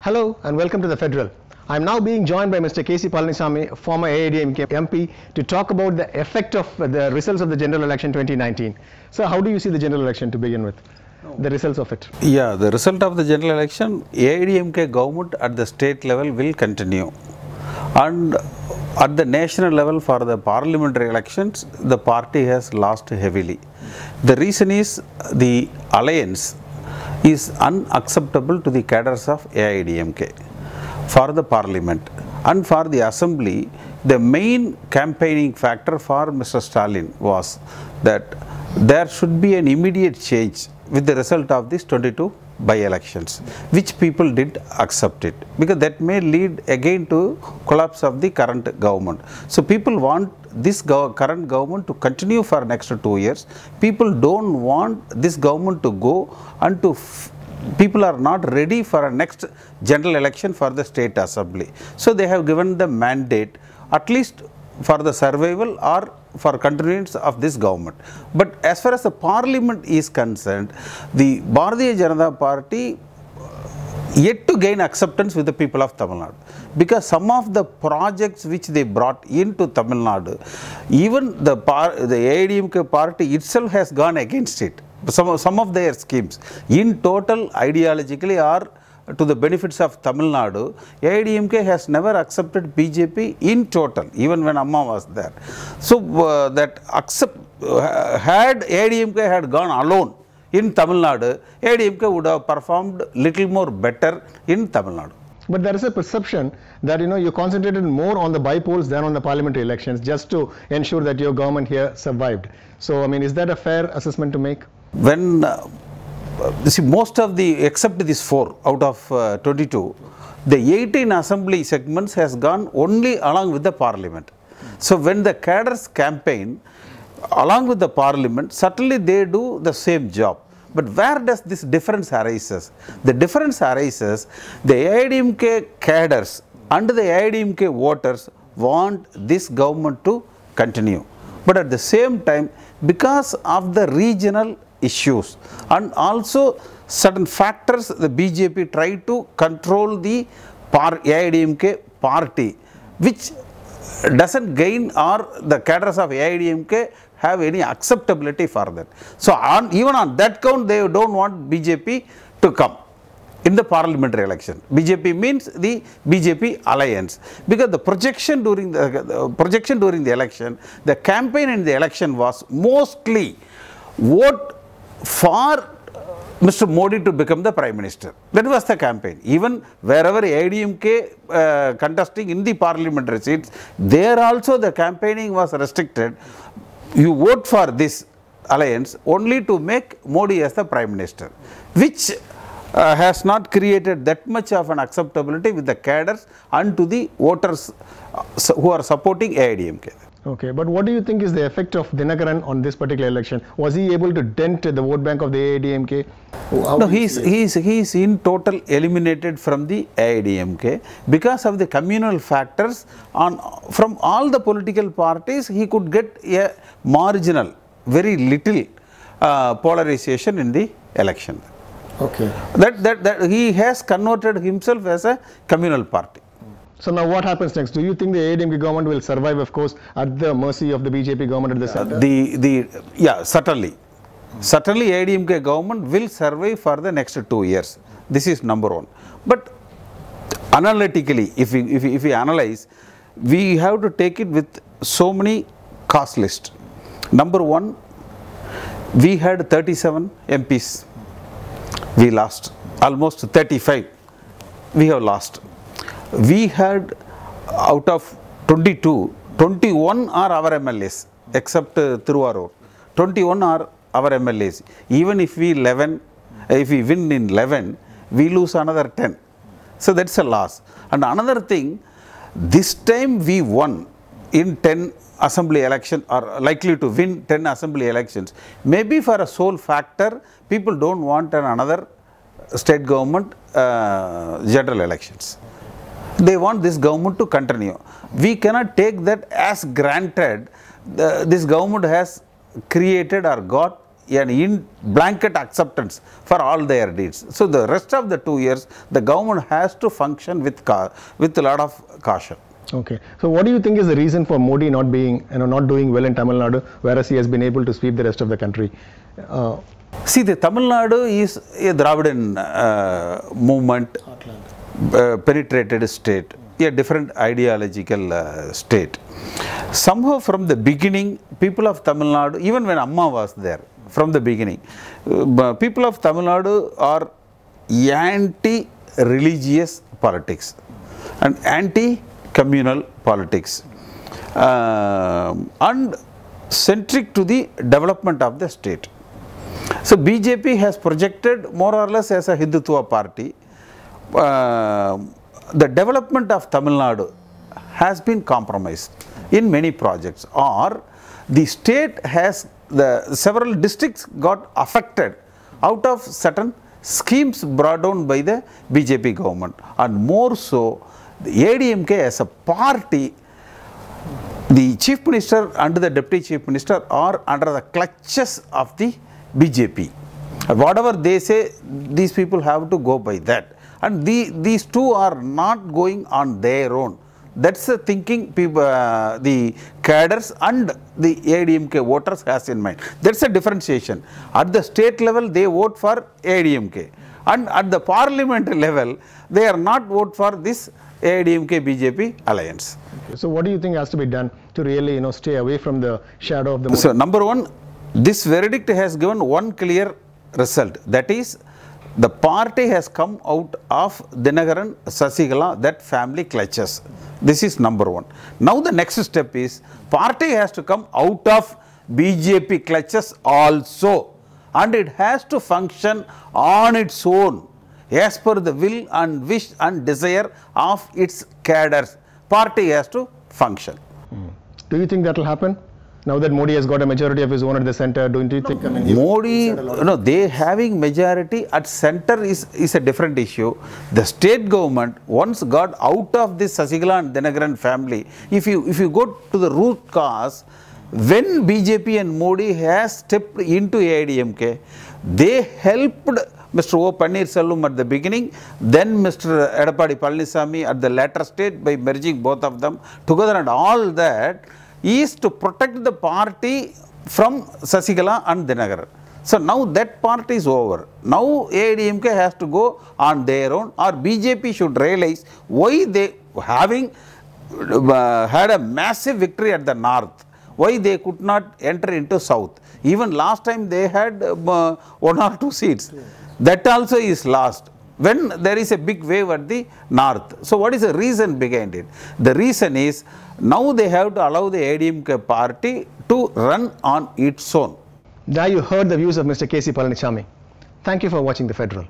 Hello and welcome to the Federal. I am now being joined by Mr. K.C. Palanisamy, former AIADMK MP, to talk about the effect of the results of the general election 2019. So how do you see the general election to begin with? The results of it? Yeah, the result of the general election, AIADMK government at the state level will continue. And at the national level for the parliamentary elections, the party has lost heavily. The reason is the alliance is unacceptable to the cadres of AIADMK for the parliament. And for the assembly, the main campaigning factor for Mr. Stalin was that there should be an immediate change with the result of these 22 by-elections, which people did accept it, because that may lead again to collapse of the current government. So people want this current government to continue for next 2 years. People don't want this government to go, and people are not ready for a next general election for the state assembly. So they have given the mandate at least for the survival or for continuance of this government. But as far as the parliament is concerned, the Bharatiya Janata Party yet to gain acceptance with the people of Tamil Nadu, because some of the projects which they brought into Tamil Nadu, even the AIADMK party itself has gone against it. Some of their schemes in total ideologically are to the benefits of Tamil Nadu. AIADMK has never accepted BJP in total, even when Amma was there. So had AIADMK had gone alone in Tamil Nadu, AIADMK would have performed little more better in Tamil Nadu. But there is a perception that you concentrated more on the by-polls than on the parliamentary elections just to ensure that your government here survived. So, I mean, is that a fair assessment to make? When see, most of except these 4 out of 22, the 18 assembly segments has gone only along with the parliament. So when the cadres campaign along with the parliament, certainly they do the same job. But where does this difference arises? The difference arises, the AIADMK cadres and the AIADMK voters want this government to continue. But at the same time, because of the regional issues and also certain factors, the BJP tried to control the AIADMK party, which doesn't gain, or the cadres of AIADMK have any acceptability for that. So even on that count, they don't want BJP to come in the parliamentary election. BJP means the BJP alliance, because the projection during the election, the campaign in the election was mostly vote for Mr. Modi to become the Prime Minister. That was the campaign. Even wherever AIADMK contesting in the parliamentary seats, there also the campaigning was restricted. You vote for this alliance only to make Modi as the Prime Minister, which has not created that much of an acceptability with the cadres and to the voters who are supporting AIADMK. Okay, but what do you think is the effect of Dinakaran on this particular election? Was he able to dent the vote bank of the AIADMK? No, he's in total eliminated from the AIADMK because of the communal factors. From all the political parties, he could get a marginal, very little polarization in the election. Okay. That he has converted himself as a communal party. So now what happens next? Do you think the AIADMK government will survive, of course, at the mercy of the BJP government at the center? Yeah, certainly. Certainly AIADMK government will survive for the next 2 years. This is number one. But analytically, if we analyze, we have to take it with so many cost lists. Number one, we had 37 MPs. We lost. Almost 35. We have lost. We had out of 22, 21 are our MLAs, except Thiruvarur. 21 are our MLAs. Even if we win in 11, we lose another 10. So that's a loss. And another thing, this time we won in 10 assembly elections, or likely to win 10 assembly elections. Maybe for a sole factor, people don't want another state government general elections. They want this government to continue. We cannot take that as granted. This government has created or got an blanket acceptance for all their deeds. So the rest of the 2 years, the government has to function with a lot of caution. Okay. So what do you think is the reason for Modi not being, not doing well in Tamil Nadu, whereas he has been able to sweep the rest of the country? See, the Tamil Nadu is a Dravidian movement, penetrated state, a different ideological state. Somehow from the beginning, people of Tamil Nadu, even when Amma was there, from the beginning, people of Tamil Nadu are anti-religious politics and anti-communal politics and centric to the development of the state. So BJP has projected more or less as a Hindutva party. The development of Tamil Nadu has been compromised in many projects, or the state has, several districts got affected out of certain schemes brought down by the BJP government, and more so the ADMK as a party, the chief minister and the deputy chief minister are under the clutches of the BJP. Whatever they say, these people have to go by that, and these two are not going on their own. That's the thinking people, the cadres and the ADMK voters has in mind. That's a differentiation. At the state level, they vote for ADMK, and at the parliament level, they are not vote for this ADMK-BJP alliance. Okay. So what do you think has to be done to really, stay away from the shadow of the Modi? So number one, this verdict has given one clear result, that is, the party has come out of Dinagaran, Sasigala, that family clutches. This is number one. Now the next step is, party has to come out of BJP clutches also, and it has to function on its own as per the will and wish and desire of its cadres. Party has to function. Do you think that will happen? Now that Modi has got a majority of his own at the center, don't you think? Modi, they having majority at center is a different issue. The state government once got out of this Sasigala and Dinagaran family. If you go to the root cause, when BJP and Modi has stepped into ADMK, they helped Mr. O. Pannirselvam at the beginning, then Mr. Edappadi Palaniswamy at the latter stage by merging both of them together, and all that is to protect the party from Sasigala and Dinagaran. So now that part is over. Now ADMK has to go on their own, or BJP should realize why they having had a massive victory at the north, why they could not enter into south. Even last time they had 1 or 2 seats. That also is lost when there is a big wave at the north. So what is the reason behind it? The reason is, now they have to allow the ADMK party to run on its own. Now you heard the views of Mr. K.C. Palaniswamy. Thank you for watching The Federal.